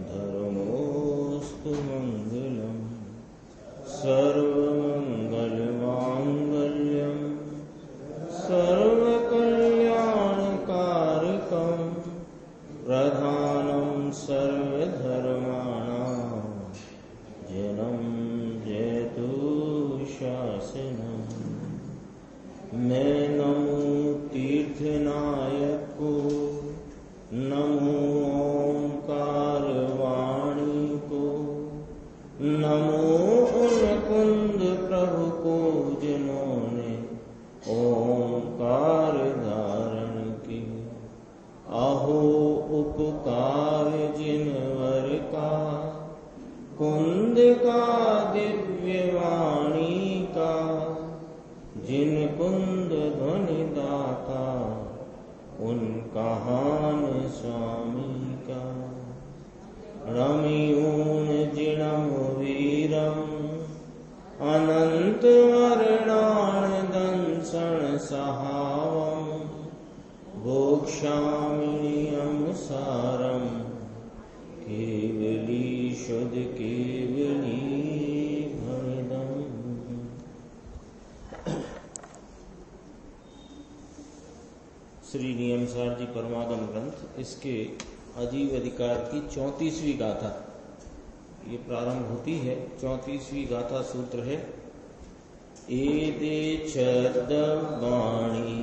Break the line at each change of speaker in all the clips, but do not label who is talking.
धर्मोऽस्तु मङ्गलम् सर्वमङ्गलमाङ्गल्यम् सर्वकल्याणकारकम् प्रधानं सर्वधर्माणां जनं जयतु शासनम्। मैं नमो तीर्थनायक को, नमो ओंकार वाणी को, नमो उनकुंद प्रभु को जिन्होंने ओंकार धारण की। अहो उपकार जिनवर का, कुंद का दिव्य वाणी का, जिन कुंद ध्वनि दाता उनका हान स्वामी का। रमियून जिणम वीरम अनंत वर्णान दंसन सहावम भोक्ष्यामिनियम सारम केवली शुद्ध केवली भरदम। श्री नियमसार जी परमागम ग्रंथ, इसके अजीव अधिकार की 34वीं गाथा ये प्रारंभ होती है। 34वीं गाथा सूत्र है एदे छद्वाणी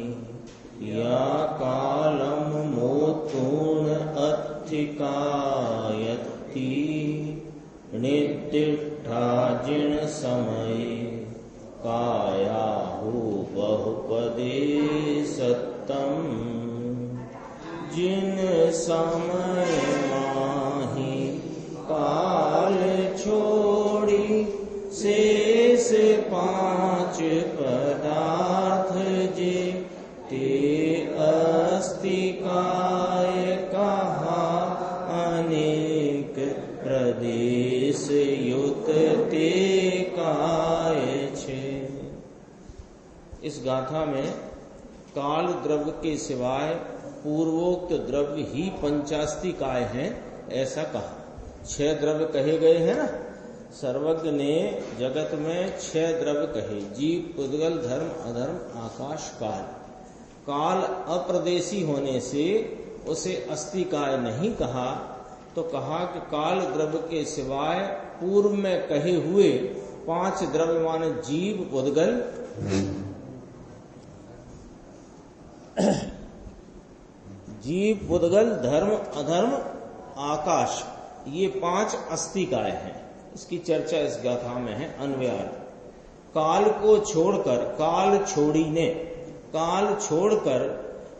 या कालम मोतून अत्थिकायति नित्तिष्ठा जिन समय कायाहु बहुपदे सत्तम। जिन समय माही काल छोड़ी शेष 5 पदार्थ जे ते अस्तिकाय कहा अनेक प्रदेश युत ते काय छे। इस गाथा में काल द्रव्य के सिवाय पूर्वोक्त द्रव्य ही 85 काय हैं ऐसा कहा। 6 द्रव्य कहे गए हैं ना। सर्वज्ञ ने जगत में 6 द्रव्य कहे, जीव, पुद्गल, धर्म, अधर्म, आकाश, काल। काल अप्रदेशी होने से उसे अस्तिकाय नहीं कहा, तो कहा कि काल द्रव्य के सिवाय पूर्व में कहे हुए 5 द्रव्य माने जीव, पुद्गल, जीव, पुद्गल, धर्म, अधर्म, आकाश, ये 5 अस्तिकाय हैं। इसकी चर्चा इस गाथा में है। अन्वयार्थ, काल को छोड़कर, काल छोड़ी ने, काल छोड़कर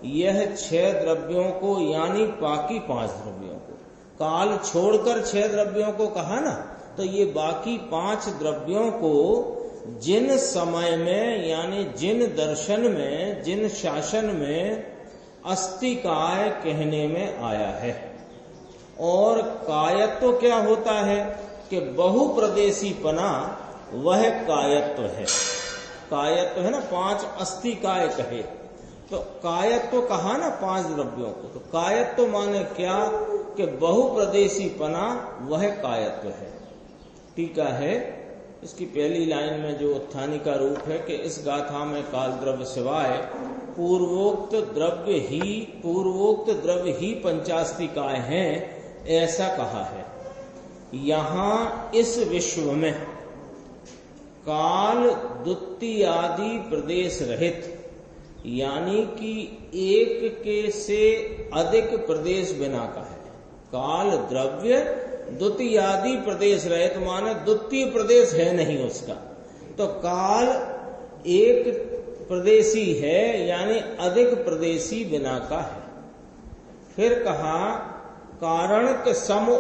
यह 6 द्रव्यों को यानी बाकी 5 द्रव्यों को, काल छोड़कर 6 द्रव्यों को कहा ना, तो ये बाकी 5 द्रव्यों को जिन समय में यानी जिन दर्शन में, जिन शासन में अस्तिकाय कहने में आया है। और कायत्व क्या होता है कि बहुप्रदेशीपना वह कायत्व है। कायत्व है ना, 5 अस्तिकाय कहे तो कायत्व कहा ना 5 द्रव्यों को, तो कायत्व माने क्या कि बहुप्रदेशीपना वह कायत्व है। टीका है इसकी पहली लाइन में जो उत्थानी का रूप है कि इस गाथा में काल द्रव्य सिवाय पूर्वोक्त द्रव्य ही 85 काय हैं ऐसा कहा है। यहाँ इस विश्व में काल द्वितीयादि प्रदेश रहित यानी कि एक के से अधिक प्रदेश बिना का है। काल द्रव्य द्वितीयादि प्रदेश रहित माने द्वितीय प्रदेश है नहीं उसका, तो काल एक प्रदेशी है यानी अधिक प्रदेशी बिना का है। फिर कहा कारण के समो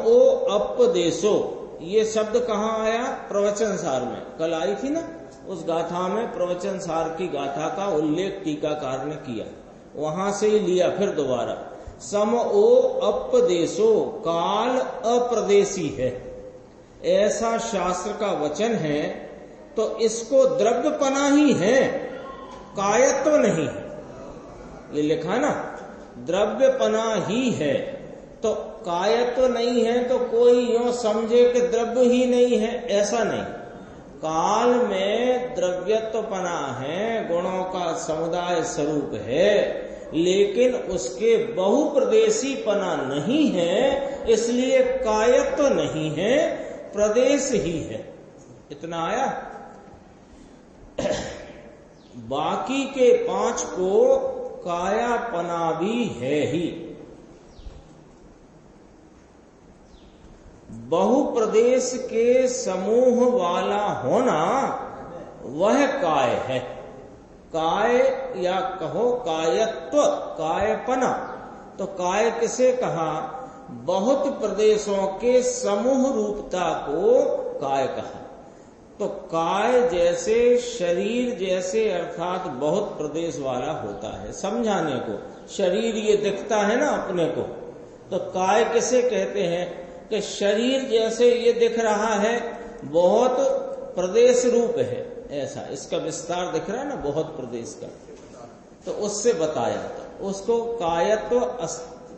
अपदेशो, ये शब्द कहाँ आया? प्रवचन सार में कल आई थी ना, उस गाथा में प्रवचन सार की गाथा का उल्लेख टीकाकार ने किया, वहां से ही लिया फिर दोबारा। समो अपदेशो, काल अप्रदेशी है ऐसा शास्त्र का वचन है, तो इसको द्रव्यपना ही है, कायत्व नहीं है। ये लिखा ना, द्रव्यपना ही है, तो कायत्व नहीं है तो कोई यूं समझे कि द्रव्य ही नहीं है, ऐसा नहीं। काल में द्रव्यत्वपना है, गुणों का समुदाय स्वरूप है, लेकिन उसके बहुप्रदेशीपना नहीं है, इसलिए कायत्व नहीं है, प्रदेश ही है। इतना आया। बाकी के 5 को कायापना भी है ही। बहुप्रदेश के समूह वाला होना वह काय है। काय या कहो कायत्व, कायपना। तो काय किसे कहा? बहुत प्रदेशों के समूह रूपता को काय कहा। तो काय जैसे शरीर जैसे अर्थात बहुत प्रदेश वाला होता है। समझाने को, शरीर ये दिखता है ना अपने को, तो काय किसे कहते हैं कि शरीर जैसे ये दिख रहा है, बहुत प्रदेश रूप है, ऐसा इसका विस्तार दिख रहा है ना बहुत प्रदेश का, तो उससे बताया था। उसको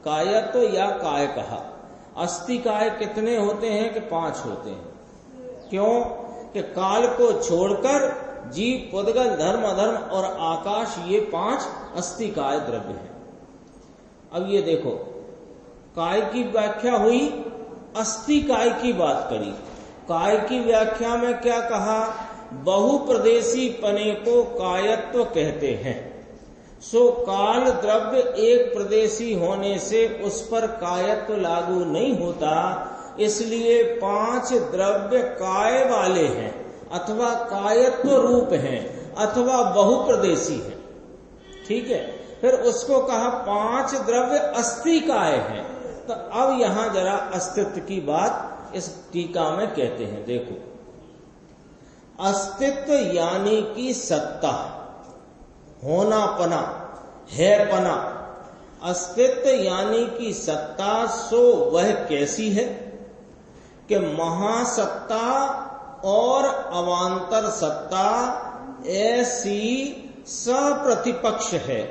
कायत्व या काय कहा। अस्थि काय कितने होते हैं कि 5 होते हैं। क्यों कि काल को छोड़कर जीव, पुद्गल, धर्म, अधर्म और आकाश, ये 5 अस्थि काय द्रव्य हैं। अब ये देखो, काय की व्याख्या हुई, अस्थि काय की बात करी। काय की व्याख्या में क्या कहा? बहुप्रदेशी पने को कायत्व कहते हैं। सो काल द्रव्य एक प्रदेशी होने से उस पर कायत्व लागू नहीं होता, इसलिए 5 द्रव्य काय वाले हैं, अथवा कायत्व रूप हैं, अथवा बहुप्रदेशी हैं। ठीक है। फिर उसको कहा 5 द्रव्य अस्थि काय हैं। तो अब यहां जरा अस्तित्व की बात इस टीका में कहते हैं। देखो, अस्तित्व यानी कि सत्ता, होनापना, हैपना। अस्तित्व यानी कि सत्ता, सो वह कैसी है कि महासत्ता और अवांतर सत्ता ऐसी सप्रतिपक्ष है।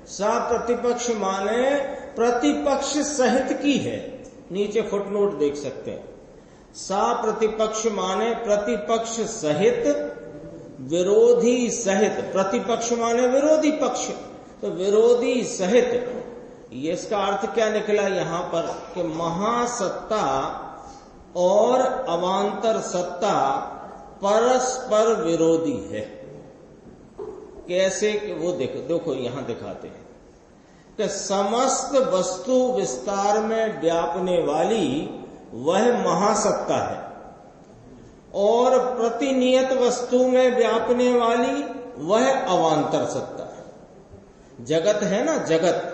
सप्रतिपक्ष माने प्रतिपक्ष सहित की है। नीचे फुटनोट देख सकते हैं। सप्रतिपक्ष माने प्रतिपक्ष सहित, विरोधी सहित। प्रतिपक्ष माने विरोधी पक्ष, तो विरोधी सहित। ये इसका अर्थ क्या निकला यहां पर कि महासत्ता और अवांतर सत्ता परस्पर विरोधी है। कैसे कि वो देखो यहां दिखाते हैं कि समस्त वस्तु विस्तार में व्यापने वाली वह महासत्ता है, और प्रतिनियत वस्तु में व्यापने वाली वह अवांतर सत्ता है। जगत है ना, जगत,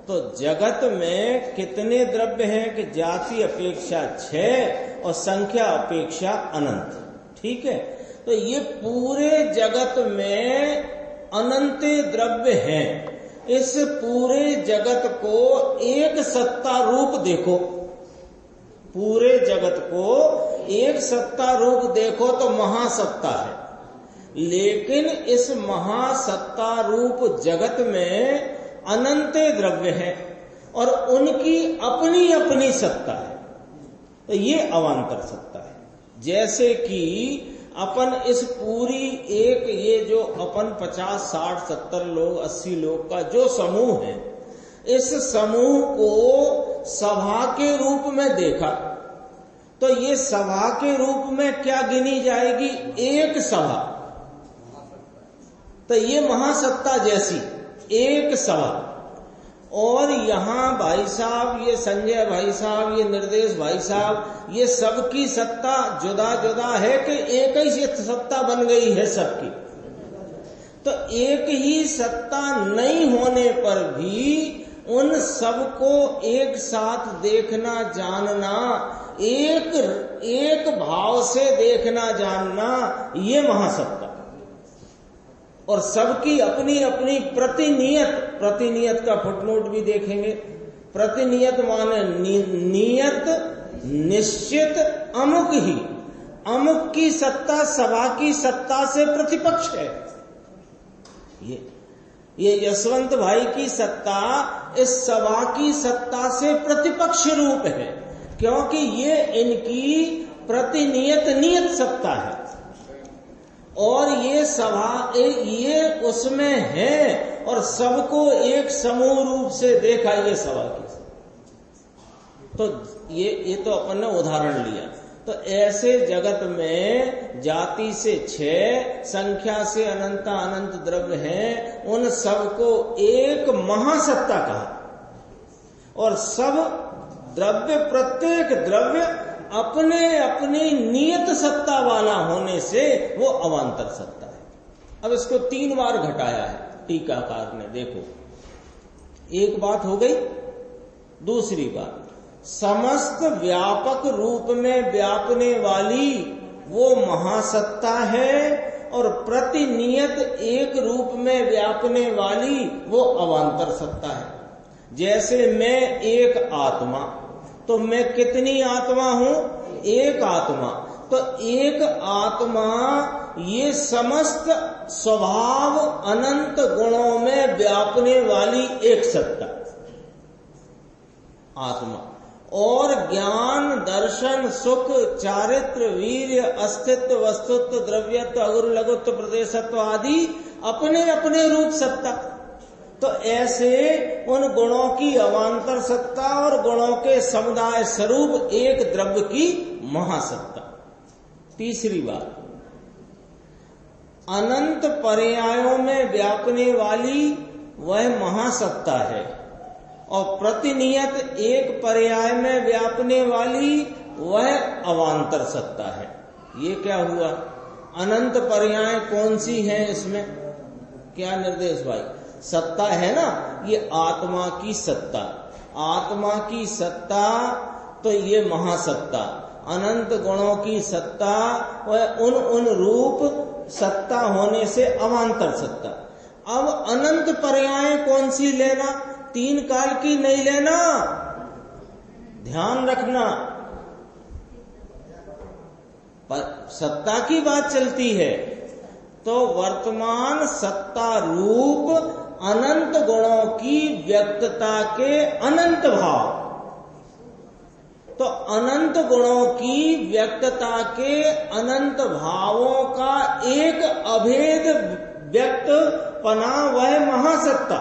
तो जगत में कितने द्रव्य हैं कि जाति अपेक्षा 6 और संख्या अपेक्षा अनंत। ठीक है। तो ये पूरे जगत में अनंत द्रव्य हैं। इस पूरे जगत को एक सत्ता रूप देखो, पूरे जगत को एक सत्ता रूप देखो तो महासत्ता है। लेकिन इस महासत्ता रूप जगत में अनंत द्रव्य है और उनकी अपनी अपनी सत्ता है, तो ये अवांतर सत्ता है। जैसे कि अपन इस पूरी एक ये जो अपन 50, 60, 70 लोग, 80 लोग का जो समूह है, इस समूह को सभा के रूप में देखा, तो ये सभा के रूप में क्या गिनी जाएगी? एक सभा। तो ये महासत्ता जैसी एक सभा। और यहाँ भाई साहब, ये संजय भाई साहब, ये निर्देश भाई साहब, ये सबकी सत्ता जुदा जुदा है कि एक ही सत्ता बन गई है सबकी? तो एक ही सत्ता नहीं होने पर भी उन सबको एक साथ देखना, जानना, एक भाव से देखना, जानना, ये महासत्ता। और सबकी अपनी अपनी प्रतिनियत का फुटनोट भी देखेंगे। प्रतिनियत माने नियत, निश्चित, अमुक ही। अमुक की सत्ता सभा की सत्ता से प्रतिपक्ष है। ये ये यशवंत भाई की सत्ता इस सभा की सत्ता से प्रतिपक्ष रूप है, क्योंकि ये इनकी प्रतिनियत नियत सत्ता है और ये सभा ये उसमें है और सबको एक समूह रूप से देखा ये सभा की। तो ये तो अपन ने उदाहरण लिया। तो ऐसे जगत में जाति से 6, संख्या से अनंत अनंत द्रव्य हैं, उन सबको एक महासत्ता कहा और सब द्रव्य, प्रत्येक द्रव्य अपने अपनी नियत सत्ता वाला होने से वो अवांतर सत्ता है। अब इसको 3 बार घटाया है टीकाकार ने। देखो, एक बात हो गई। दूसरी बात, समस्त व्यापक रूप में व्यापने वाली वो महासत्ता है और प्रतिनियत एक रूप में व्यापने वाली वो अवांतर सत्ता है। जैसे मैं एक आत्मा, तो मैं कितनी आत्मा हूं? एक आत्मा। तो एक आत्मा ये समस्त स्वभाव अनंत गुणों में व्यापने वाली एक सत्ता आत्मा, और ज्ञान, दर्शन, सुख, चारित्र, वीर्य, अस्तित्व, वस्तुत्व, द्रव्यत्व, अगुर लघुत्व, प्रदेशत्व आदि अपने अपने रूप सत्ता। तो ऐसे उन गुणों की अवांतर सत्ता और गुणों के समुदाय स्वरूप एक द्रव्य की महासत्ता। तीसरी बात, अनंत पर्यायों में व्यापने वाली वह महासत्ता है और प्रतिनियत एक पर्याय में व्यापने वाली वह अवांतर सत्ता है। ये क्या हुआ? अनंत पर्याय कौन सी है इसमें? क्या निर्देश भाई? सत्ता है ना, ये आत्मा की सत्ता। आत्मा की सत्ता तो ये महासत्ता, अनंत गुणों की सत्ता वह उन रूप सत्ता होने से अवांतर सत्ता। अब अनंत पर्याय कौन सी लेना? 3 काल की नहीं लेना, ध्यान रखना। पर सत्ता की बात चलती है तो वर्तमान सत्ता रूप अनंत गुणों की व्यक्तता के अनंत भाव, तो अनंत गुणों की व्यक्तता के अनंत भावों का एक अभेद व्यक्तपना वह महासत्ता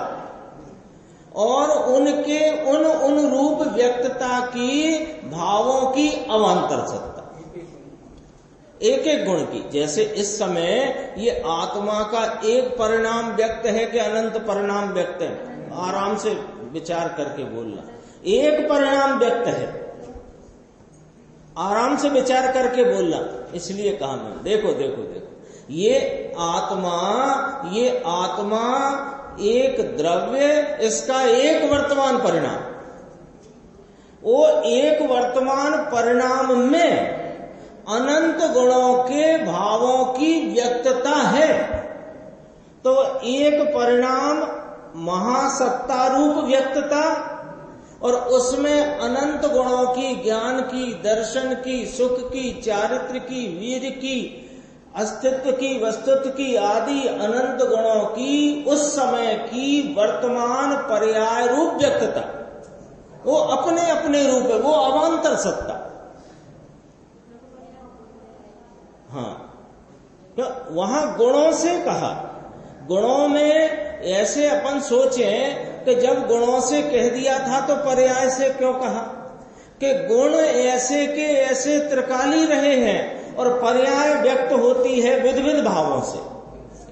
और उनके उन रूप व्यक्तता की भावों की अवांतर सत्ता एक एक गुण की। जैसे इस समय ये आत्मा का एक परिणाम व्यक्त है कि अनंत परिणाम व्यक्त है? आराम से विचार करके बोलना। एक परिणाम व्यक्त है, आराम से विचार करके बोलना। इसलिए कहा मैं, देखो देखो देखो, ये आत्मा एक द्रव्य, इसका एक वर्तमान परिणाम, वो एक वर्तमान परिणाम में अनंत गुणों के भावों की व्यक्तता है। तो एक परिणाम महासत्ता रूप व्यक्तता और उसमें अनंत गुणों की, ज्ञान की, दर्शन की, सुख की, चारित्र की, वीर की, अस्तित्व की, वस्तुत्व की आदि अनंत गुणों की उस समय की वर्तमान पर्याय रूप व्यक्तता, वो अपने अपने रूप है, वो अवांतर सत्ता। हाँ, तो वहां गुणों से कहा। गुणों में ऐसे अपन सोचें कि जब गुणों से कह दिया था तो पर्याय से क्यों कहा? कि गुण ऐसे के ऐसे त्रिकाली रहे हैं और पर्याय व्यक्त होती है विविध भावों से,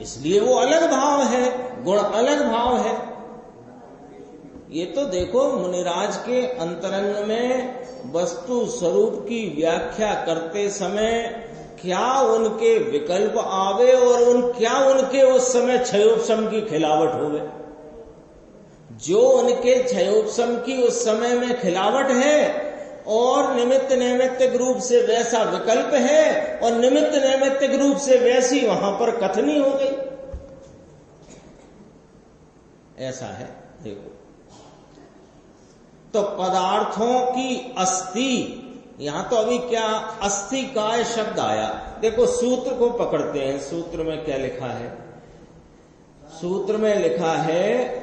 इसलिए वो अलग भाव है, गुण अलग भाव है। ये तो देखो, मुनिराज के अंतरंग में वस्तु स्वरूप की व्याख्या करते समय क्या उनके विकल्प आवे और क्या उनके उस समय क्षयोपशम की खिलावट होवे। जो उनके क्षयोपशम की उस समय में खिलावट है और निमित्त नैमित्तिक रूप से वैसा विकल्प है और निमित्त नैमित्तिक रूप से वैसी वहां पर कथनी हो गई, ऐसा है। देखो, तो पदार्थों की अस्थि, यहां तो अभी क्या अस्थि काय शब्द आया। देखो सूत्र को पकड़ते हैं, सूत्र में क्या लिखा है? सूत्र में लिखा है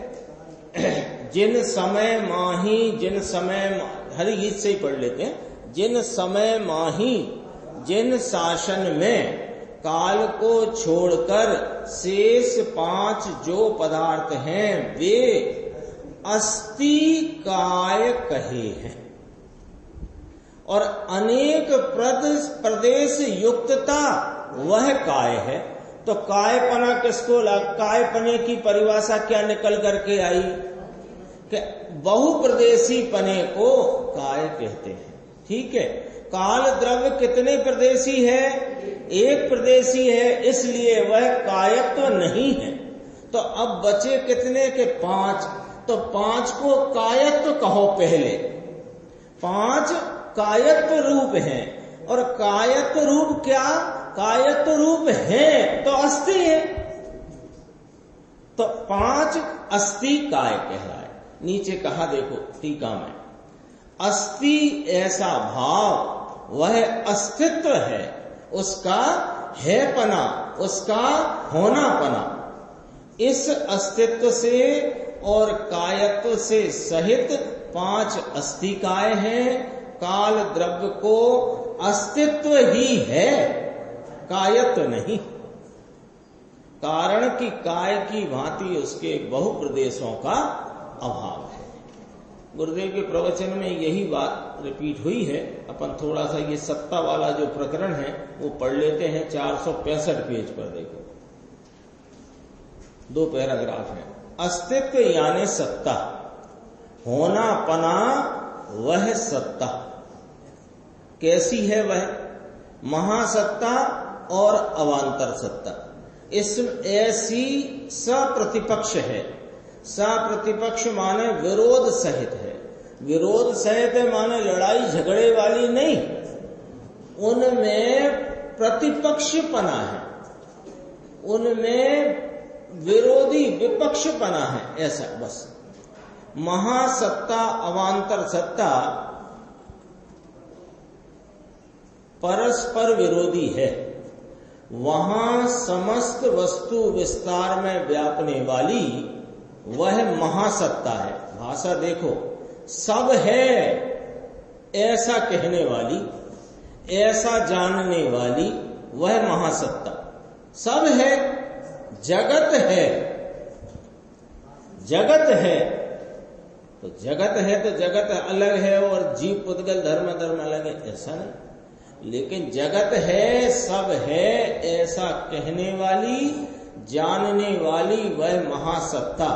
जिन समय माही, जिन समय, हरि गीत से ही पढ़ लेते हैं। जिन समय माही जिन शासन में काल को छोड़कर शेष 5 जो पदार्थ हैं वे अस्ति काय कहे हैं। और अनेक प्रदेश युक्तता वह काय है। तो कायपना किसको कायपने की परिभाषा क्या निकल करके आई कि बहुप्रदेशी पने को काय कहते हैं। ठीक है, काल द्रव्य कितने प्रदेशी है? एक प्रदेशी है, इसलिए वह कायत्व नहीं है। तो अब बचे कितने के 5, तो 5 को कायत्व कहो पहले। 5 कायत्व रूप हैं, और कायत्व रूप क्या? कायत्व रूप है तो अस्थि है, तो 5 अस्थि काय कहलाए। नीचे कहा देखो टीका में, अस्थि ऐसा भाव वह अस्तित्व है, उसका हैपना, उसका होनापना। इस अस्तित्व से और कायत्व से सहित 5 अस्थि काय हैं। काल द्रव्य को अस्तित्व ही है, कायत्व नहीं। कारण कि काय की भांति उसके बहुप्रदेशों का अभाव है। गुरुदेव के प्रवचन में यही बात रिपीट हुई है। अपन थोड़ा सा ये सत्ता वाला जो प्रकरण है वो पढ़ लेते हैं। 465 पेज पर देखो, 2 पैराग्राफ है। अस्तित्व यानी सत्ता, होना पना वह सत्ता। कैसी है वह? महासत्ता और अवांतर सत्ता। इसमें ऐसी सप्रतिपक्ष है। सप्रतिपक्ष माने विरोध सहित है। विरोध सहित है माने लड़ाई झगड़े वाली नहीं, उनमें प्रतिपक्षपना है, उनमें विरोधी विपक्षपना है, ऐसा बस। महासत्ता अवांतर सत्ता परस्पर विरोधी है। वहां समस्त वस्तु विस्तार में व्यापने वाली वह महासत्ता है। भाषा देखो, सब है ऐसा कहने वाली, ऐसा जानने वाली वह महासत्ता। सब है, जगत है, जगत है तो जगत है तो जगत अलग है और जीव पुद्गल धर्म अलग है, ऐसा नहीं। लेकिन जगत है, सब है ऐसा कहने वाली, जानने वाली वह महासत्ता।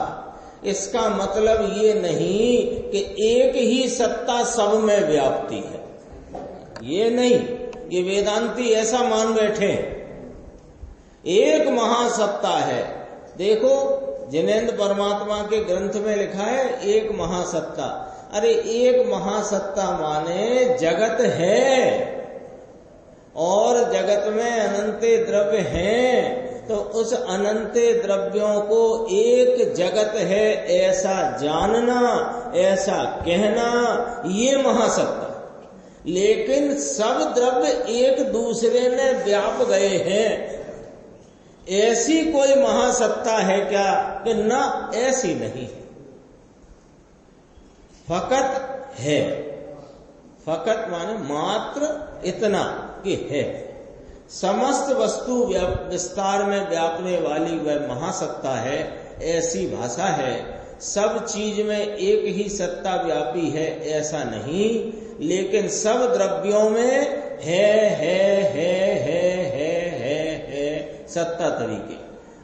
इसका मतलब ये नहीं कि एक ही सत्ता सब में व्याप्ति है, ये नहीं। ये वेदांती ऐसा मान बैठे, एक महासत्ता है। देखो जिनेन्द्र परमात्मा के ग्रंथ में लिखा है एक महासत्ता। अरे एक महासत्ता माने जगत है और जगत में अनंत द्रव्य हैं, तो उस अनंत द्रव्यों को एक जगत है ऐसा जानना, ऐसा कहना, ये महासत्ता। लेकिन सब द्रव्य एक दूसरे में व्याप गए हैं, ऐसी कोई महासत्ता है क्या? कि ना, ऐसी नहीं। फकत है, फकत माने मात्र इतना कि है। समस्त वस्तु विस्तार में व्यापने वाली वह महासत्ता है, ऐसी भाषा है। सब चीज में एक ही सत्ता व्यापी है ऐसा नहीं, लेकिन सब द्रव्यों में है सत्ता तरीके।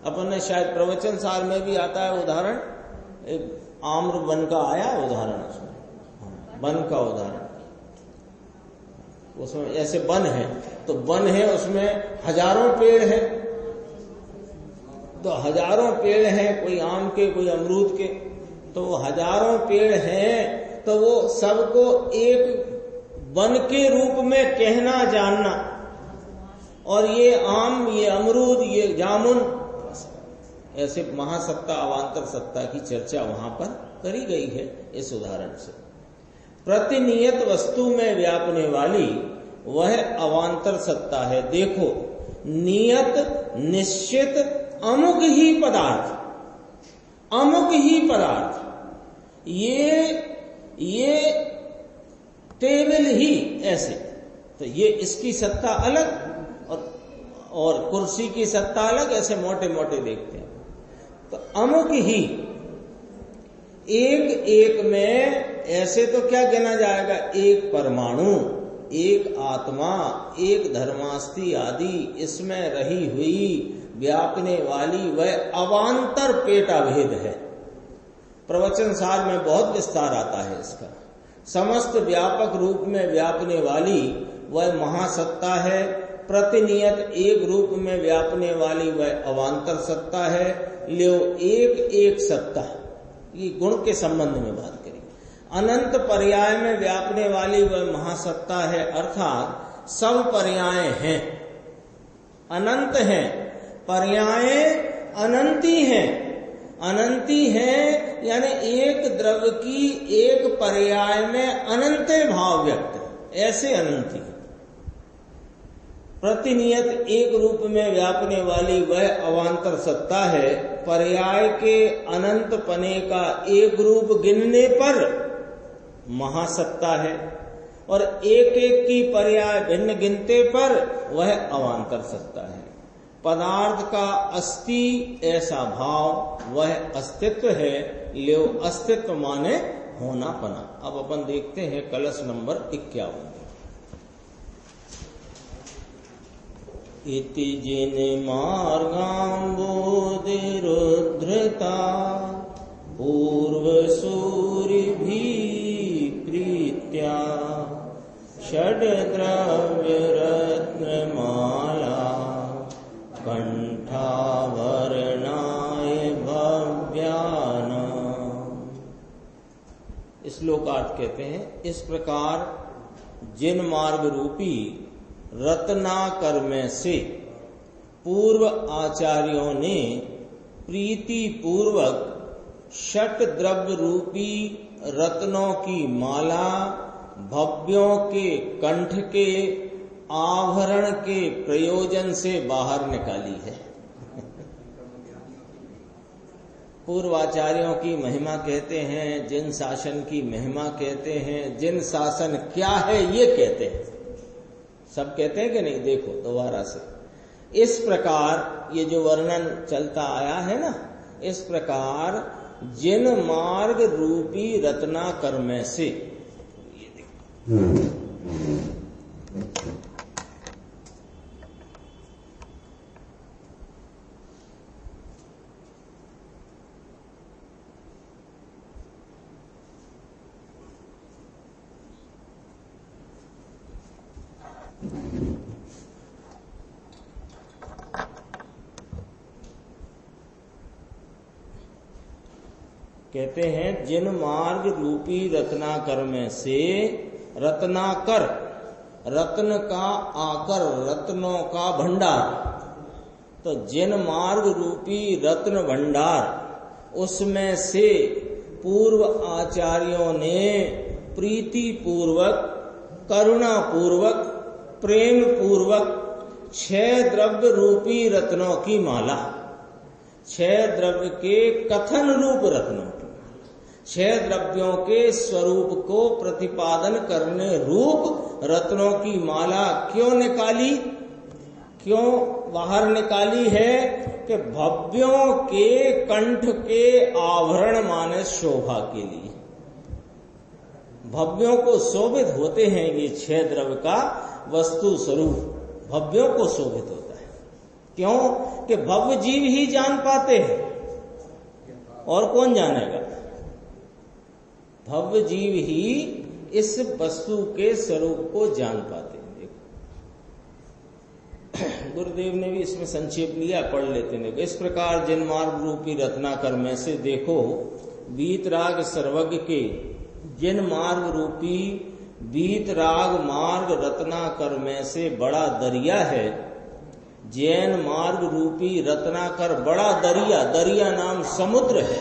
अपन ने शायद प्रवचन सार में भी आता है उदाहरण, एक आम्र वन का आया उदाहरण, उसमें वन का उदाहरण। उसमें ऐसे वन है तो वन है, उसमें हजारों पेड़ हैं, तो हजारों पेड़ हैं, कोई आम के कोई अमरूद के, तो हजारों पेड़ हैं, तो वो सबको एक वन के रूप में कहना जानना, और ये आम, ये अमरूद, ये जामुन, ऐसे महासत्ता अवांतर सत्ता की चर्चा वहां पर करी गई है इस उदाहरण से। प्रतिनियत वस्तु में व्यापने वाली वह अवांतर सत्ता है। देखो, नियत निश्चित अमुक ही पदार्थ, अमुक ही पदार्थ, ये टेबल ही ऐसे, तो ये इसकी सत्ता अलग और कुर्सी की सत्ता अलग, ऐसे मोटे मोटे देखते हैं। तो अमुक ही, एक एक में ऐसे तो क्या गिना जाएगा, एक परमाणु, एक आत्मा, एक धर्मास्ति आदि इसमें रही हुई व्यापने वाली वह अवान्तर पेटा भेद है। प्रवचन सार में बहुत विस्तार आता है इसका। समस्त व्यापक रूप में व्यापने वाली वह महासत्ता है, प्रतिनियत एक रूप में व्यापने वाली वह अवान्तर सत्ता है। लियो एक एक सत्ता, ये गुण के संबंध में बात करें। अनंत पर्याय में व्यापने वाली वह महासत्ता है, अर्थात सब पर्याय हैं, अनंत हैं, पर्याय अनंती हैं। अनंती है यानी एक द्रव्य की एक पर्याय में अनंत भाव व्यक्त है, ऐसे अनंती है। प्रतिनियत एक रूप में व्यापने वाली वह अवान्तर सत्ता है। पर्याय के अनंत पने का एक रूप गिनने पर महासत्ता है और एक एक की पर्याय भिन्न गिनते पर वह अवान्तर सत्ता है। पदार्थ का अस्ति ऐसा भाव वह अस्तित्व है। लियो अस्तित्व माने होना पना। अब अपन देखते हैं कलश नंबर 51। इति जिन मार्गाम्बोधिरुद्धृता पूर्व सूर्य भी प्रीत्या षड द्रव्य रत्नमाला कंठावरणाय भव्यान। श्लोकार्थ कहते हैं, इस प्रकार जिन मार्ग रूपी रत्नाकर में से पूर्व आचार्यों ने प्रीति पूर्वक षट द्रव्य रूपी रत्नों की माला भव्यों के कंठ के आभरण के प्रयोजन से बाहर निकाली है। पूर्वाचार्यों की महिमा कहते हैं, जिन शासन की महिमा कहते हैं, जिन शासन क्या है ये कहते हैं, सब कहते हैं कि नहीं। देखो दोबारा से, इस प्रकार ये जो वर्णन चलता आया है ना, इस प्रकार जिन मार्ग रूपी रत्नाकर में से, ये देखो कहते हैं, जिन मार्ग रूपी रत्नाकर में से, रत्नाकर रत्न का आकर, रत्नों का भंडार, तो जिन मार्ग रूपी रत्न भंडार उसमें से पूर्व आचार्यों ने प्रीति पूर्वक, करुणा पूर्वक, प्रेम पूर्वक 6 द्रव्य रूपी रत्नों की माला, 6 द्रव्य के कथन रूप रत्नों की, 6 द्रव्यों के स्वरूप को प्रतिपादन करने रूप रत्नों की माला क्यों निकाली, क्यों बाहर निकाली है कि भव्यों के कंठ के आभरण माने शोभा के लिए। भव्यों को शोभित होते हैं ये 6 द्रव्य का वस्तु स्वरूप भव्यों को शोभित होता है। क्यों कि भव्य जीव ही जान पाते हैं, और कौन जानेगा। भव्य जीव ही इस वस्तु के स्वरूप को जान पाते हैं। देखो गुरुदेव ने भी इसमें संक्षेप लिया, पढ़ लेते हैं। इस प्रकार जिन मार्ग रूपी रत्नाकर में से देखो, वीतराग सर्वज्ञ के जिन मार्ग रूपी वीतराग मार्ग रत्नाकर में से बड़ा दरिया है, जैन मार्ग रूपी रत्नाकर बड़ा दरिया, दरिया नाम समुद्र है।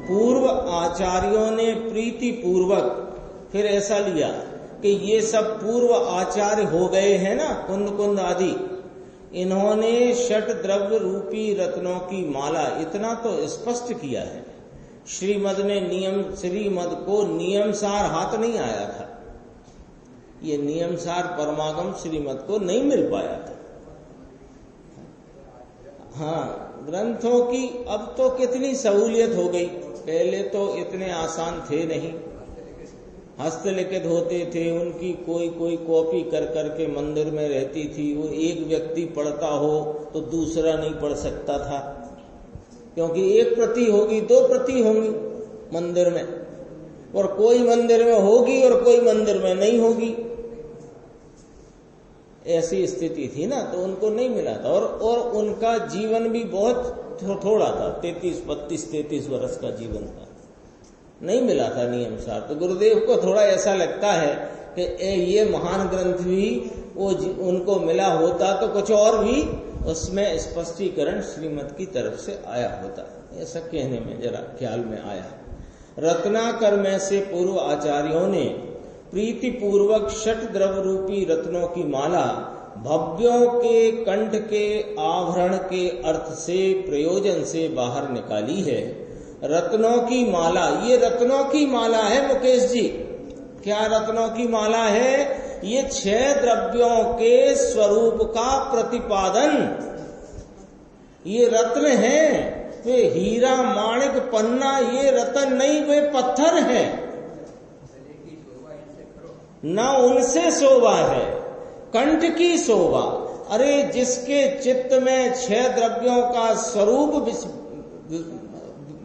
पूर्व आचार्यों ने प्रीति पूर्वक, फिर ऐसा लिया कि ये सब पूर्व आचार्य हो गए हैं ना, कुंद कुंद आदि, इन्होंने षट द्रव्य रूपी रत्नों की माला, इतना तो स्पष्ट किया है। श्रीमद को नियमसार हाथ नहीं आया था, ये नियमसार परमागम श्रीमद को नहीं मिल पाया था। हाँ, ग्रंथों की अब तो कितनी सहूलियत हो गई, पहले तो इतने आसान थे नहीं। हस्तलिखित होते थे, उनकी कोई कॉपी कर करके मंदिर में रहती थी। वो एक व्यक्ति पढ़ता हो तो दूसरा नहीं पढ़ सकता था, क्योंकि एक प्रति होगी, दो प्रति होंगी मंदिर में, और कोई मंदिर में होगी और कोई मंदिर में नहीं होगी। ऐसी स्थिति थी ना, तो उनको नहीं मिला था। और उनका जीवन भी बहुत थोड़ा था, 33 वर्ष का जीवन था, नहीं मिला था नियमसार। तो गुरुदेव को थोड़ा ऐसा लगता है कि ये महान ग्रंथ भी वो उनको मिला होता तो कुछ और भी उसमें स्पष्टीकरण श्रीमद की तरफ से आया होता, ऐसा कहने में जरा ख्याल में आया। रत्नाकर में से पूर्व आचार्यों ने प्रीति पूर्वक षट द्रव्य रूपी रत्नों की माला भव्यों के कंठ के आभरण के अर्थ से, प्रयोजन से बाहर निकाली है। रत्नों की माला, ये रत्नों की माला है मुकेश जी। क्या रत्नों की माला है? ये 6 द्रव्यों के स्वरूप का प्रतिपादन। ये रत्न है, वे हीरा माणिक पन्ना, ये रत्न नहीं, वे पत्थर है। न उनसे शोभा है, कंठ की शोभा। अरे जिसके चित्त में 6 द्रव्यों का स्वरूप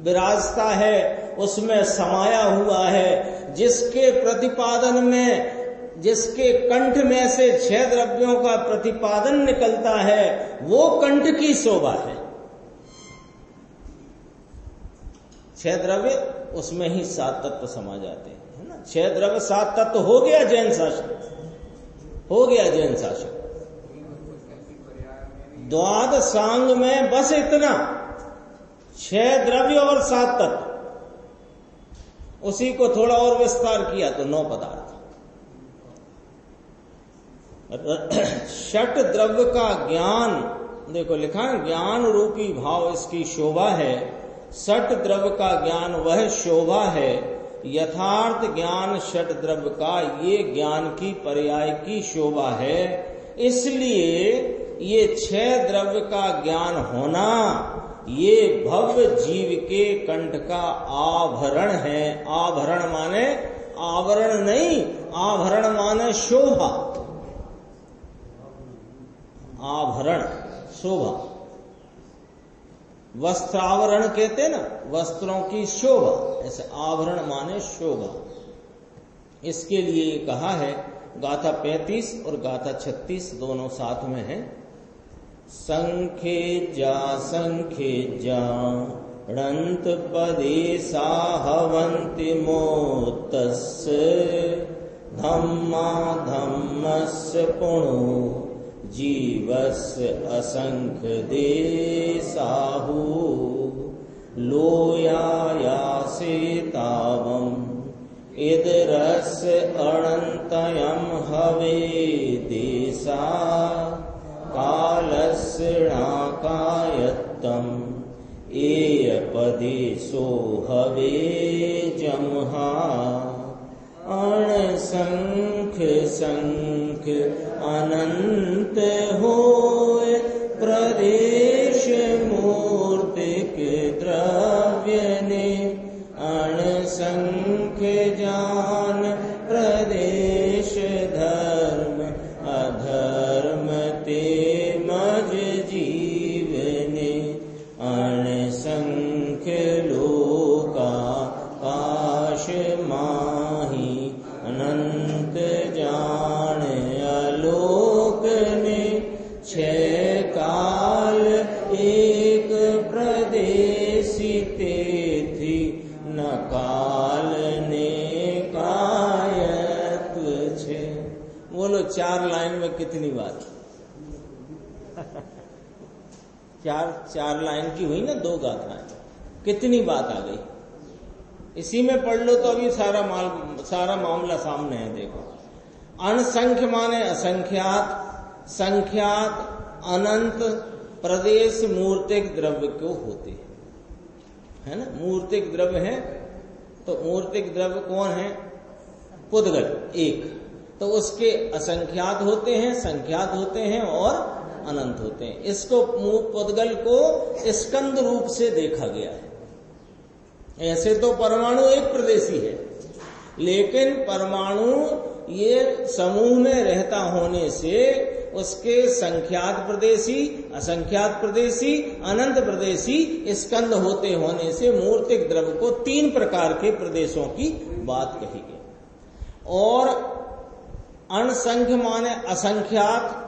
विराजता है, उसमें समाया हुआ है, जिसके प्रतिपादन में, जिसके कंठ में से 6 द्रव्यों का प्रतिपादन निकलता है, वो कंठ की शोभा है। 6 द्रव्य, उसमें ही 7 तत्व समा जाते हैं, है ना। 6 द्रव्य 7 तत्व हो गया जैन शासन, हो गया जैन शासन। द्वादशांग में बस इतना, 6 द्रव्य और 7 तत्व, उसी को थोड़ा और विस्तार किया तो 9 पदार्थ। षट द्रव्य का ज्ञान, देखो लिखा है, ज्ञान रूपी भाव इसकी शोभा है। षट द्रव्य का ज्ञान वह शोभा है। यथार्थ ज्ञान षट द्रव्य का, ये ज्ञान की पर्याय की शोभा है। इसलिए ये 6 द्रव्य का ज्ञान होना, ये भव्य जीव के कंठ का आभरण है। आभरण माने आवरण नहीं, आभरण माने शोभा। आभरण शोभा, वस्त्रावरण कहते ना, वस्त्रों की शोभा, ऐसे आभरण माने शोभा। इसके लिए कहा है, गाथा 35 और गाथा 36 दोनों साथ में है। संखे जा णंत पदे साहवंति मोत्तस्य धम्मा धम्मस्य पुणो जीवस्य असंख्य देसाहु लोयायासे तावम् इदरस्य अनन्तयम् हवे देसा कालस्य नाकायत्तम् एयपदेशो हवे जमहा अणसंख्य अनंत होय प्रदेश मूर्तिक द्रव्य ने अणसंख्य जान प्रदेश धर्म अधर्म ते मज जीवने अणसंख्य लोका काश माही अनंत जान आलोक ने 6 काल एक प्रदेशी तेथी न काल ने कायत्व छे। बोलो 4 लाइन में कितनी बात? चार लाइन की हुई ना 2 गाथाएं, कितनी बात आ गई। इसी में पढ़ लो तो अभी सारा मामला सामने है। देखो, अनसंख्य माने असंख्यात, संख्यात अनंत प्रदेश मूर्तिक द्रव्य को होते हैं, है ना। मूर्तिक द्रव्य है तो मूर्तिक द्रव्य कौन है? पुद्गल एक, तो उसके असंख्यात होते हैं, संख्यात होते हैं और अनंत होते हैं। इसको पुद्गल को स्कंद रूप से देखा गया है। ऐसे तो परमाणु एक प्रदेशी है, लेकिन परमाणु ये समूह में रहता होने से उसके संख्यात प्रदेशी, असंख्यात प्रदेशी, अनंत प्रदेशी स्कंद होते होने से मूर्तिक द्रव्य को 3 प्रकार के प्रदेशों की बात कही गई। और अणसंख्य माने असंख्यात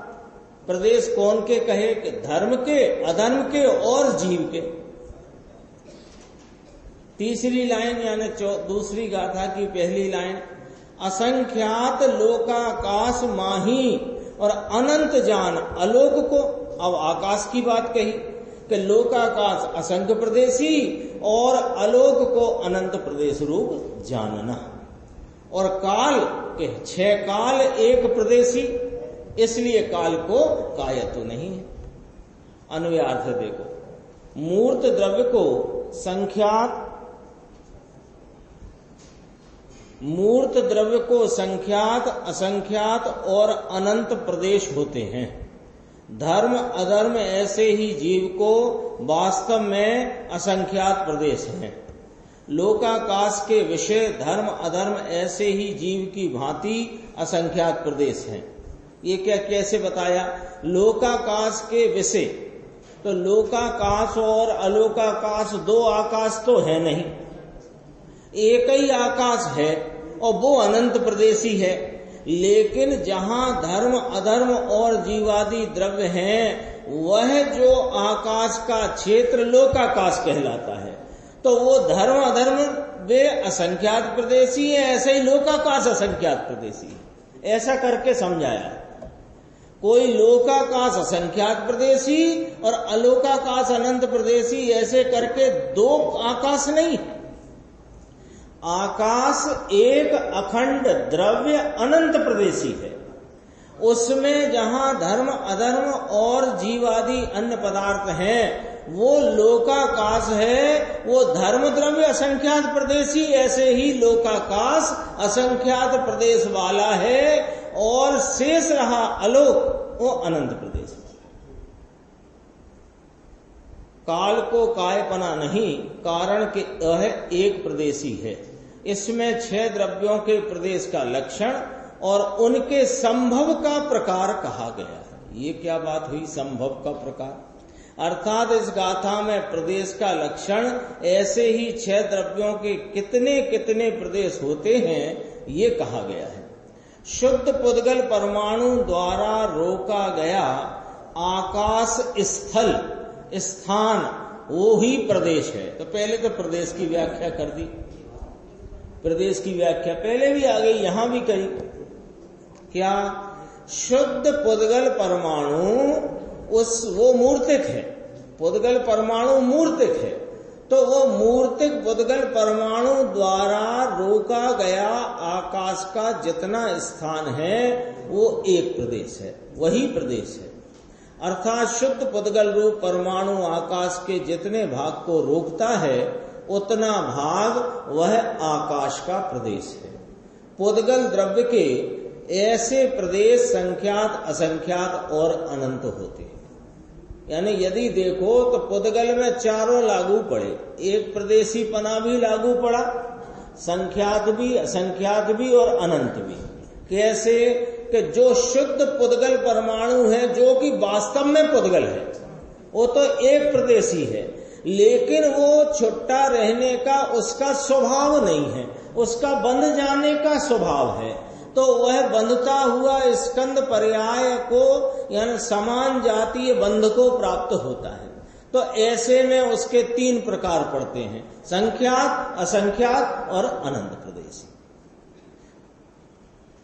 प्रदेश कौन के कहे? कि धर्म के, अधर्म के और जीव के। तीसरी लाइन यानी दूसरी गाथा की पहली लाइन, असंख्यात लोकाकाश माही और अनंत जान अलोक को। अब आकाश की बात कही कि लोकाकाश असंख्य प्रदेशी और आलोक को अनंत प्रदेश रूप जानना। और काल के 6 काल एक प्रदेशी, इसलिए काल को कायत्व नहीं है। अन्वय अर्थ देखो, मूर्त द्रव्य को संख्यात, मूर्त द्रव्य को संख्यात, असंख्यात और अनंत प्रदेश होते हैं। धर्म अधर्म ऐसे ही जीव को वास्तव में असंख्यात प्रदेश हैं। लोकाकाश के विषय धर्म अधर्म ऐसे ही जीव की भांति असंख्यात प्रदेश हैं। ये क्या कैसे बताया? लोकाकाश के विषय, तो लोकाकाश और अलोकाकाश 2 आकाश तो है नहीं, एक ही आकाश है और वो अनंत प्रदेशी है। लेकिन जहां धर्म अधर्म और जीवादि द्रव्य हैं, वह जो आकाश का क्षेत्र लोकाकाश कहलाता है। तो वो धर्म अधर्म वे असंख्यात प्रदेशी है, ऐसे ही लोकाकाश असंख्यात प्रदेशी है। ऐसा करके समझाया। कोई लोकाकाश असंख्यात प्रदेशी और अलोकाकाश अनंत प्रदेशी, ऐसे करके 2 आकाश नहीं। आकाश एक अखंड द्रव्य अनंत प्रदेशी है। उसमें जहां धर्म अधर्म और जीवादि अन्य पदार्थ हैं, वो लोकाकाश है। वो धर्म द्रव्य असंख्यात प्रदेशी, ऐसे ही लोकाकाश असंख्यात प्रदेश वाला है। और शेष रहा अलोक, वो अनंत प्रदेश। काल को कायपना नहीं, कारण कि यह एक प्रदेशी है। इसमें 6 द्रव्यों के प्रदेश का लक्षण और उनके संभव का प्रकार कहा गया है। ये क्या बात हुई? संभव का प्रकार, अर्थात इस गाथा में प्रदेश का लक्षण, ऐसे ही 6 द्रव्यों के कितने कितने प्रदेश होते हैं, ये कहा गया है। शुद्ध पुद्गल परमाणु द्वारा रोका गया आकाश स्थल स्थान, वो ही प्रदेश है। तो पहले तो प्रदेश की व्याख्या कर दी। प्रदेश की व्याख्या पहले भी आ गई, यहां भी कही। क्या? शुद्ध पुद्गल परमाणु वो मूर्तिक है। पुद्गल परमाणु मूर्तिक है, तो वो मूर्तिक पुद्गल परमाणु द्वारा रोका गया आकाश का जितना स्थान है, वो एक प्रदेश है, वही प्रदेश है। अर्थात शुद्ध पुद्गल रूप परमाणु आकाश के जितने भाग को रोकता है, उतना भाग वह आकाश का प्रदेश है। पुद्गल द्रव्य के ऐसे प्रदेश संख्यात, असंख्यात और अनंत होते हैं। यानी यदि देखो तो पुद्गल में चारों लागू पड़े, एक प्रदेशी पना भी लागू पड़ा, संख्यात भी, असंख्यात भी और अनंत भी। कैसे? कि जो शुद्ध पुद्गल परमाणु है, जो कि वास्तव में पुद्गल है, वो तो एक प्रदेशी है, लेकिन वो छुट्टा रहने का उसका स्वभाव नहीं है, उसका बंध जाने का स्वभाव है। तो वह बंधता हुआ स्कंद पर्याय को यानी समान जातीय बंध को प्राप्त होता है। तो ऐसे में उसके 3 प्रकार पड़ते हैं, संख्यात, असंख्यात और अनंत प्रदेश।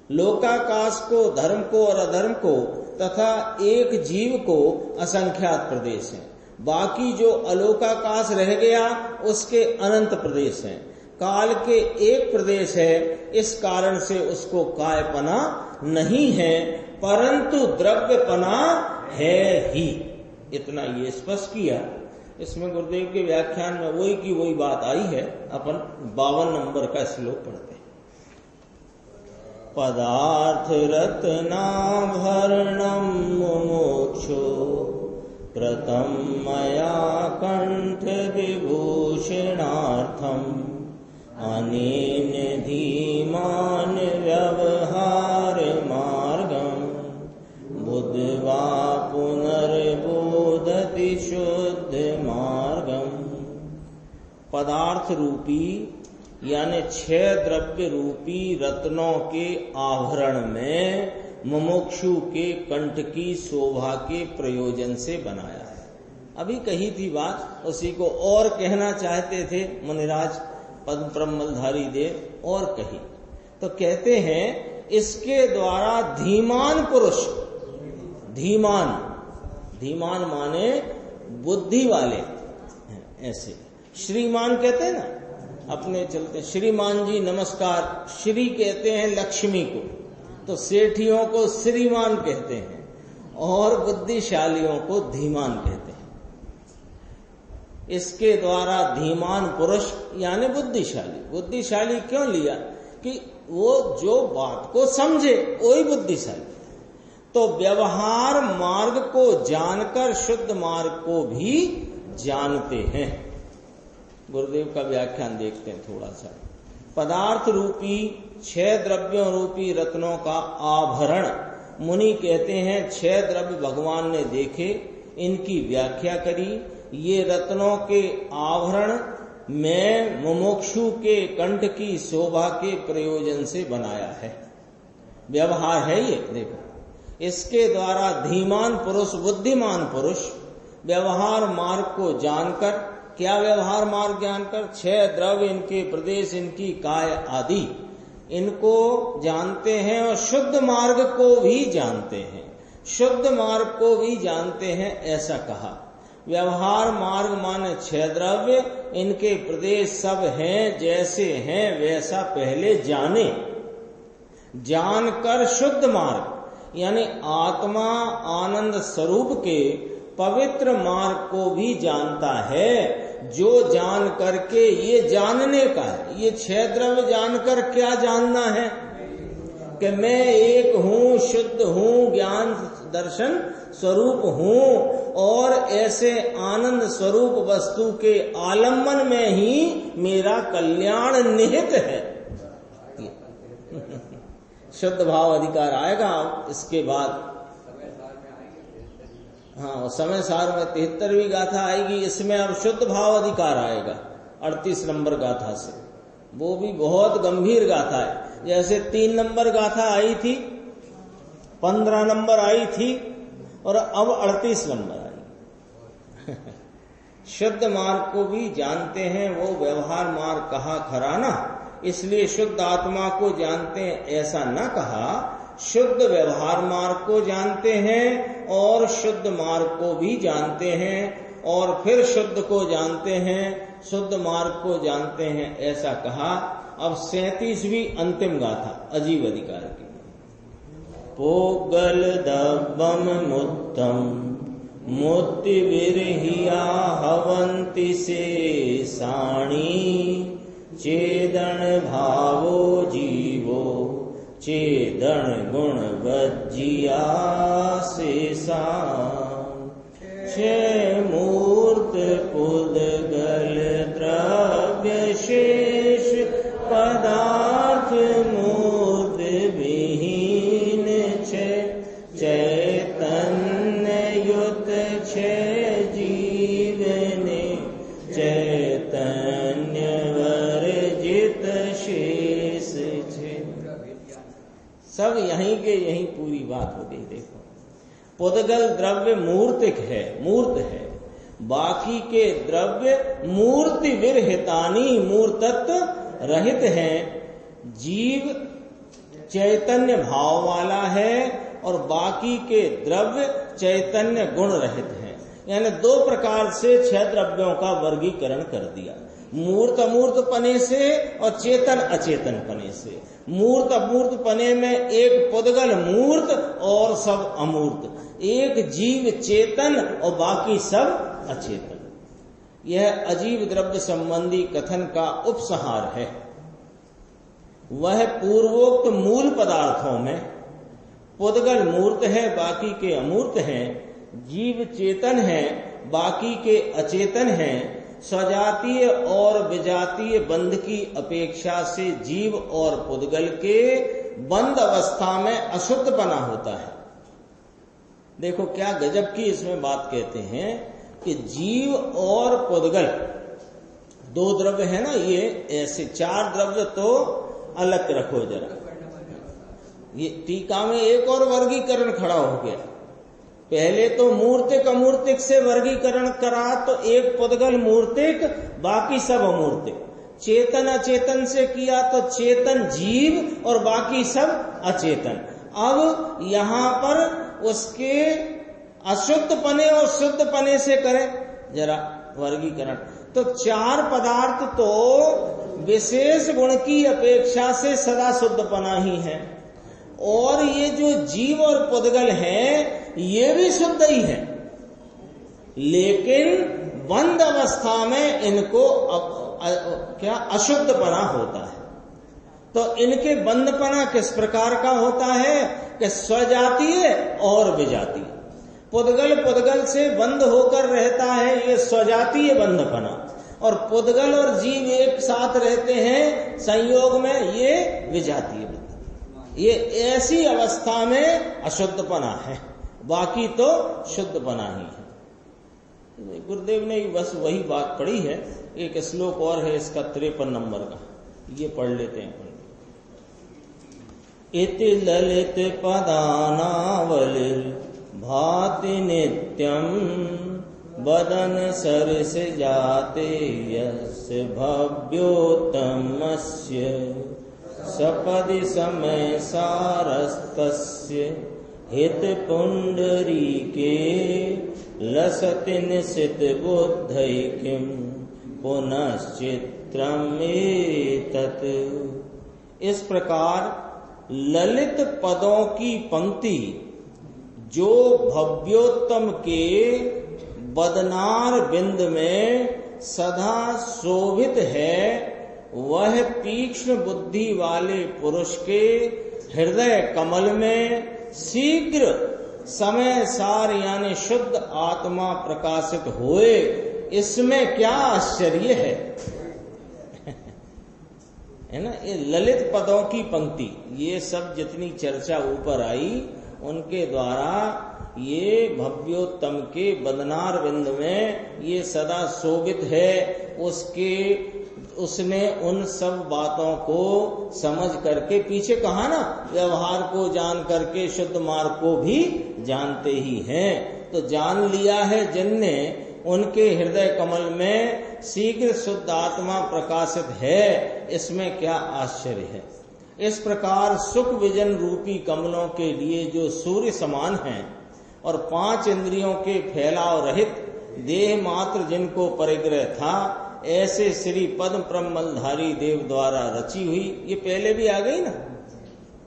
लोकाकाश को, धर्म को और अधर्म को तथा एक जीव को असंख्यात प्रदेश है। बाकी जो अलोकाकाश रह गया उसके अनंत प्रदेश हैं। काल के एक प्रदेश है, इस कारण से उसको कायपना नहीं है, परंतु द्रव्यपना है ही। इतना ये स्पष्ट किया। इसमें गुरुदेव के व्याख्यान में वही की वही बात आई है। अपन 52 नंबर का श्लोक पढ़ते हैं। पदार्थ रत्नाभरणं मुमुक्षु कृतं मया कंठ विभूषणार्थम् अनेन धीमान व्यवहार मार्गम् बुद्ध्वा पुनर्बोधति शुद्ध मार्गम्। पदार्थ रूपी यानी 6 द्रव्य रूपी रत्नों के आभरण में मुमुक्षु के कंठ की शोभा के प्रयोजन से बनाया है। अभी कही थी बात, उसी को और कहना चाहते थे मुनिराज पद्म प्रमलधारी देव, और कही तो कहते हैं इसके द्वारा धीमान पुरुष, धीमान धीमान माने बुद्धि वाले, ऐसे श्रीमान कहते हैं ना अपने चलते, श्रीमान जी नमस्कार, श्री कहते हैं लक्ष्मी को, तो सेठियों को श्रीमान कहते हैं और बुद्धिशालियों को धीमान कहते हैं। इसके द्वारा धीमान पुरुष यानी बुद्धिशाली, बुद्धिशाली क्यों लिया कि वो जो बात को समझे वही बुद्धिशाली। तो व्यवहार मार्ग को जानकर शुद्ध मार्ग को भी जानते हैं। गुरुदेव का व्याख्यान देखते हैं थोड़ा सा। पदार्थ रूपी 6 द्रव्यों रूपी रत्नों का आभरण, मुनि कहते हैं 6 द्रव्य भगवान ने देखे, इनकी व्याख्या करी। ये रत्नों के आभरण में मुमुक्षु के कंठ की शोभा के प्रयोजन से बनाया है। व्यवहार है ये, देखो इसके द्वारा धीमान पुरुष, बुद्धिमान पुरुष व्यवहार मार्ग को जानकर, क्या व्यवहार मार्ग जानकर 6 द्रव्य, इनके प्रदेश, इनकी काय आदि, इनको जानते हैं और शुद्ध मार्ग को भी जानते हैं, शुद्ध मार्ग को भी जानते हैं, ऐसा कहा। व्यवहार मार्ग माने 6 द्रव्य, इनके प्रदेश सब हैं, जैसे हैं वैसा पहले जाने, जानकर शुद्ध मार्ग यानी आत्मा आनंद स्वरूप के पवित्र मार्ग को भी जानता है, जो जान करके ये जानने का है। ये 6 द्रव्य जानकर क्या जानना है कि मैं एक हूँ, शुद्ध हूँ, ज्ञान दर्शन स्वरूप हूँ और ऐसे आनंद स्वरूप वस्तु के आलम्बन में ही मेरा कल्याण निहित है। शुद्ध भाव अधिकार आएगा इसके बाद। हाँ, समय सार में 73वीं गाथा आएगी, इसमें अब शुद्ध भाव अधिकार आएगा 38 नंबर गाथा से। वो भी बहुत गंभीर गाथा है। जैसे 3 नंबर गाथा आई थी, 15 नंबर आई थी और अब 38 नंबर आई। शुद्ध मार्ग को भी जानते हैं, वो व्यवहार मार्ग कहा खरा ना, इसलिए शुद्ध आत्मा को जानते हैं ऐसा न कहा। शुद्ध व्यवहार मार्ग को जानते हैं और शुद्ध मार्ग को भी जानते हैं और फिर शुद्ध को जानते हैं, शुद्ध मार्ग को जानते हैं, ऐसा कहा। अब 37वीं अंतिम गाथा अजीब अधिकार की। पोगल दब्बम मुत्तम मोति विरहिया हवंति से साणी चेदन भावो जीवो चेदन गुण वज्जिया शेषा छे मूर्त पुद्गल द्रव्य शेष पदार्थ मूर्त विहीन छे चैतन्य युत छे जीवने चैतन्य वर्जित शेष छे। सब यहीं के यहीं पूरी बात हो गई। देखो, पुद्गल द्रव्य मूर्तिक है, मूर्त है, बाकी के द्रव्य मूर्ति विरहितानी मूर्तत्व रहित हैं। जीव चैतन्य भाव वाला है और बाकी के द्रव्य चैतन्य गुण रहित हैं। यानी 2 प्रकार से 6 द्रव्यों का वर्गीकरण कर दिया। मूर्त अमूर्त पने से और चेतन अचेतन पने से। मूर्त अमूर्त पने में एक पुद्गल मूर्त और सब अमूर्त, एक जीव चेतन और बाकी सब अचेतन। यह अजीव द्रव्य संबंधी कथन का उपसंहार है। वह पूर्वोक्त मूल पदार्थों में पुद्गल मूर्त है, बाकी के अमूर्त हैं, जीव चेतन है, बाकी के अचेतन हैं। स्वजातीय और विजातीय बंध की अपेक्षा से जीव और पुद्गल के बंध अवस्था में अशुद्ध बना होता है। देखो क्या गजब की इसमें बात कहते हैं कि जीव और पुद्गल दो द्रव्य है ना, ये ऐसे चार द्रव्य तो अलग रखो जरा। ये टीका में एक और वर्गीकरण खड़ा हो गया। पहले तो मूर्तिक अमूर्तिक से वर्गीकरण करा, तो एक पुद्गल मूर्तिक, बाकी सब अमूर्तिक। चेतन अचेतन से किया तो चेतन जीव और बाकी सब अचेतन। अब यहां पर उसके अशुद्ध पने और शुद्ध पने से करें जरा वर्गीकरण, तो चार पदार्थ तो विशेष गुण की अपेक्षा से सदा शुद्ध पना ही है, और ये जो जीव और पुद्गल है ये भी शुद्ध ही है, लेकिन बंद अवस्था में इनको क्या अशुद्धपना होता है। तो इनके बंधपना किस प्रकार का होता है कि स्वजातीय और विजातीय। पुद्गल से बंद होकर रहता है, ये स्वजातीय बंधपना, और पुद्गल और जीव एक साथ रहते हैं संयोग में, ये विजातीय बंधपना। ये ऐसी अवस्था में अशुद्धपना है, बाकी तो शुद्धपना ही है। गुरुदेव ने बस वही बात पढ़ी है। एक श्लोक और है इसका 53 नंबर का, ये पढ़ लेते हैं अपन। इति ललित पदानावलिर भाति नित्यम बदन सरस जाते यस्य भव्योत्तमस्य सपदि समय सारस्तस्य हित पुंडरीके लसति निशित बुद्धैकिं पुनश्चित्रम् एतत्। इस प्रकार ललित पदों की पंक्ति जो भव्योत्तम के बदनार बिंद में सदा शोभित है, वह तीक्ष्ण बुद्धि वाले पुरुष के हृदय कमल में शीघ्र समय सार यानी शुद्ध आत्मा प्रकाशित होए, इसमें क्या आश्चर्य है ना। ये ललित पदों की पंक्ति, ये सब जितनी चर्चा ऊपर आई उनके द्वारा ये भव्योत्तम के बदनार बिंद में ये सदा शोभित है, उसने उन सब बातों को समझ करके, पीछे कहा ना व्यवहार को जान करके शुद्ध मार्ग को भी जानते ही हैं, तो जान लिया है जिनने, उनके हृदय कमल में शीघ्र शुद्ध आत्मा प्रकाशित है, इसमें क्या आश्चर्य है। इस प्रकार सुख विजन रूपी कमलों के लिए जो सूर्य समान हैं और 5 इंद्रियों के फैलाव रहित देह मात्र जिनको परिग्रह था, ऐसे श्री पद्म प्रमलधारी देव द्वारा रची हुई, ये पहले भी आ गई ना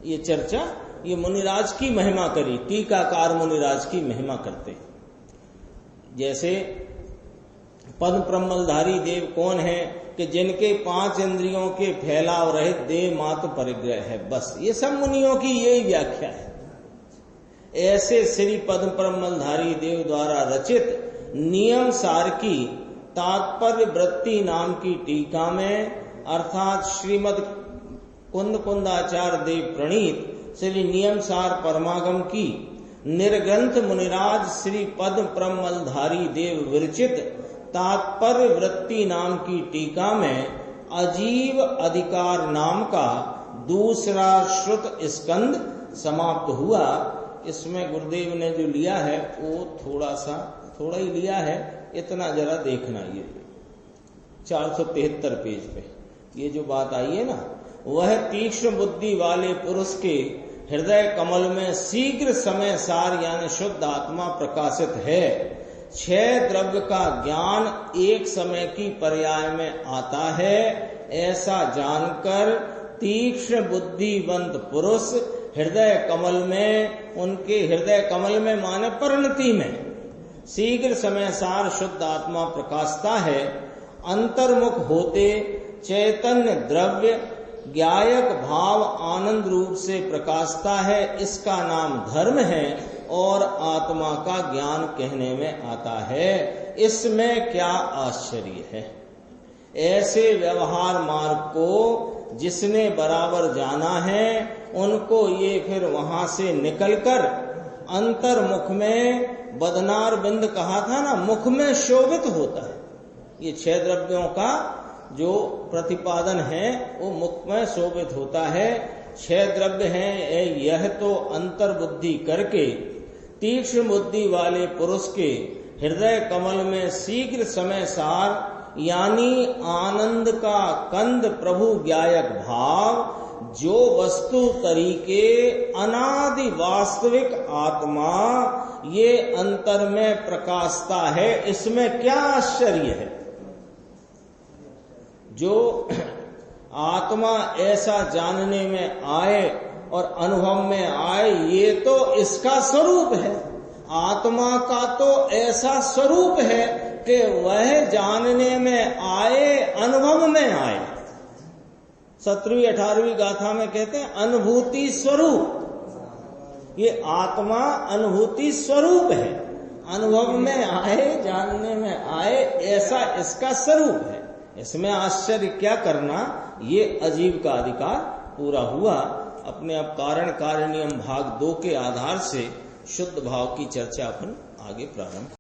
ये चर्चा, ये मुनिराज की महिमा करी, टीकाकार मुनिराज की महिमा करते। जैसे पद्म प्रमलधारी देव कौन है कि जिनके 5 इंद्रियों के फैलाव रहित देह मात्र परिग्रह है, बस ये सब मुनियों की यही व्याख्या है। ऐसे श्री पद्म प्रमलधारी देव द्वारा रचित नियम सार की तात्पर्य वृत्ति नाम की टीका में, अर्थात श्रीमद कुंद कुंदाचार्य देव प्रणीत श्री नियम सार परमागम की निर्ग्रंथ मुनिराज श्री पद्म प्रमलधारी देव विरचित तात्पर्य वृत्ति नाम की टीका में अजीव अधिकार नाम का दूसरा श्रुत स्कंद समाप्त हुआ। इसमें गुरुदेव ने जो लिया है वो थोड़ा ही लिया है, इतना जरा देखना। ये 473 पेज पे ये जो बात आई है ना, वह तीक्ष्ण बुद्धि वाले पुरुष के हृदय कमल में शीघ्र समय सार यानी शुद्ध आत्मा प्रकाशित है, छह द्रव्य का ज्ञान एक समय की पर्याय में आता है, ऐसा जानकर तीक्ष्ण बुद्धिवंत पुरुष हृदय कमल में, उनके हृदय कमल में माने परिणति में शीघ्र समय सार शुद्ध आत्मा प्रकाशता है। अंतर्मुख होते चैतन्य द्रव्य ज्ञायक भाव आनंद रूप से प्रकाशता है, इसका नाम धर्म है और आत्मा का ज्ञान कहने में आता है। इसमें क्या आश्चर्य है। ऐसे व्यवहार मार्ग को जिसने बराबर जाना है, उनको ये फिर वहां से निकलकर अंतर्मुख में, बदनार बिंद कहा था ना, मुख में शोभित होता है। ये छह द्रव्यों का जो प्रतिपादन है वो मुख में शोभित होता है। छह द्रव्य हैं, यह तो अंतर्बुद्धि करके तीक्ष्ण बुद्धि वाले पुरुष के हृदय कमल में शीघ्र समय सार यानी आनंद का कंद प्रभु ज्ञायक भाव, जो वस्तु तरीके अनादि वास्तविक आत्मा ये अंतर में प्रकाशता है, इसमें क्या आश्चर्य है। जो आत्मा ऐसा जानने में आए और अनुभव में आए, ये तो इसका स्वरूप है। आत्मा का तो ऐसा स्वरूप है कि वह जानने में आए, अनुभव में आए। 17वीं 18वीं गाथा में कहते हैं अनुभूति स्वरूप। ये आत्मा अनुभूति स्वरूप है, अनुभव में आए, जानने में आए, ऐसा इसका स्वरूप है। इसमें आश्चर्य क्या करना, ये अजीब का अधिकार पूरा हुआ। अपने अब कारण कार्य नियम भाग 2 के आधार से शुद्ध भाव की चर्चा अपन आगे प्रारंभ